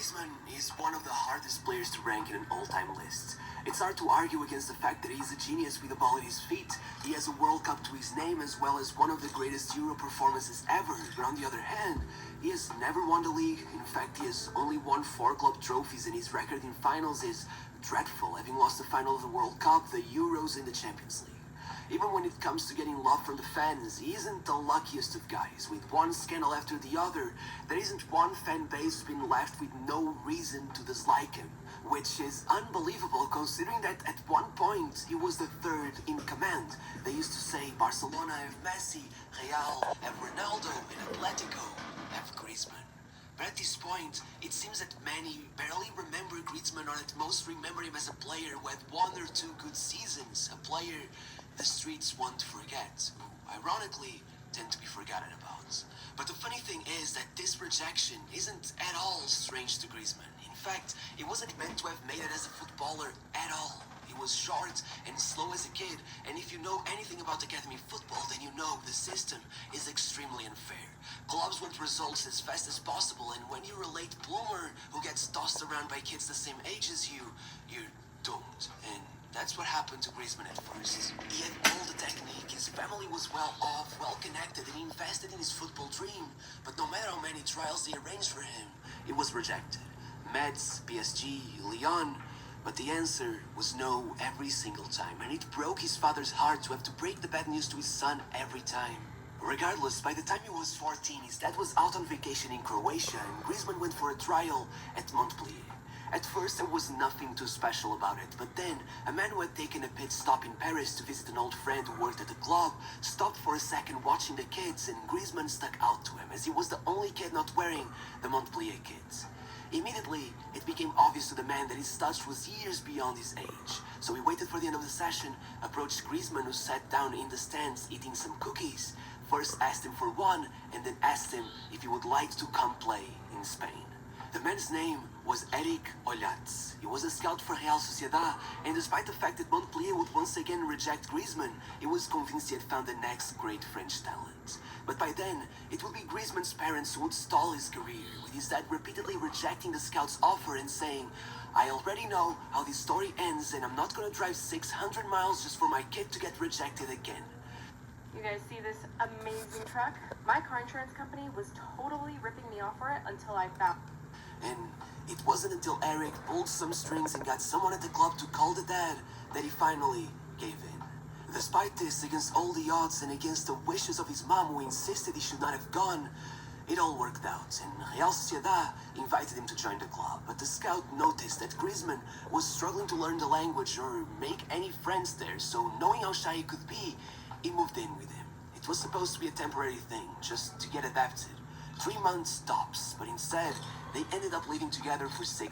Griezmann is one of the hardest players to rank in an all-time list. It's hard to argue against the fact that he's a genius with the ball at his feet. He has a World Cup to his name as well as one of the greatest Euro performances ever. But on the other hand, he has never won the league. In fact, he has only won 4 club trophies and his record in finals is dreadful, having lost the final of the World Cup, the Euros and the Champions League. Even when it comes to getting love from the fans, he isn't the luckiest of guys. With one scandal after the other, there isn't one fan base who's been left with no reason to dislike him, which is unbelievable considering that at one point he was the third in command. They used to say Barcelona have Messi, Real have Ronaldo, and Atletico have Griezmann. But at this point, it seems that many barely remember Griezmann, or at most remember him as a player who had 1 or 2 good seasons, a player the streets want to forget, who ironically tend to be forgotten about. But the funny thing is that this rejection isn't at all strange to Griezmann. In fact, he wasn't meant to have made it as a footballer at all. He was short and slow as a kid, and if you know anything about academy football, then you know the system is extremely unfair. Clubs want results as fast as possible, and when you're a late bloomer who gets tossed around by kids the same age as you, you're doomed. And that's what happened to Griezmann at first. He had all the technique, his family was well off, well connected, and he invested in his football dream. But no matter how many trials they arranged for him, it was rejected. Metz, PSG, Lyon. But the answer was no every single time, and it broke his father's heart to have to break the bad news to his son every time. Regardless, by the time he was 14, his dad was out on vacation in Croatia, and Griezmann went for a trial at Montpellier. At first, there was nothing too special about it, but then a man who had taken a pit stop in Paris to visit an old friend who worked at the club stopped for a second watching the kids, and Griezmann stuck out to him as he was the only kid not wearing the Montpellier kits. Immediately, it became obvious to the man that his touch was years beyond his age. So he waited for the end of the session, approached Griezmann, who sat down in the stands eating some cookies, first asked him for one, and then asked him if he would like to come play in Spain. The man's name was Eric Ollatz. He was a scout for Real Sociedad, and despite the fact that Montpellier would once again reject Griezmann, he was convinced he had found the next great French talent. But by then, it would be Griezmann's parents who would stall his career, with his dad repeatedly rejecting the scout's offer and saying, "I already know how this story ends, and I'm not gonna drive 600 miles just for my kid to get rejected again." You guys see this amazing truck? My car insurance company was totally ripping me off for it until I found... And it wasn't until Eric pulled some strings and got someone at the club to call the dad that he finally gave in. Despite this, against all the odds and against the wishes of his mom who insisted he should not have gone, it all worked out, and Real Sociedad invited him to join the club. But the scout noticed that Griezmann was struggling to learn the language or make any friends there, so knowing how shy he could be, he moved in with him. It was supposed to be a temporary thing, just to get adapted. 3 months tops, but instead, they ended up living together for 6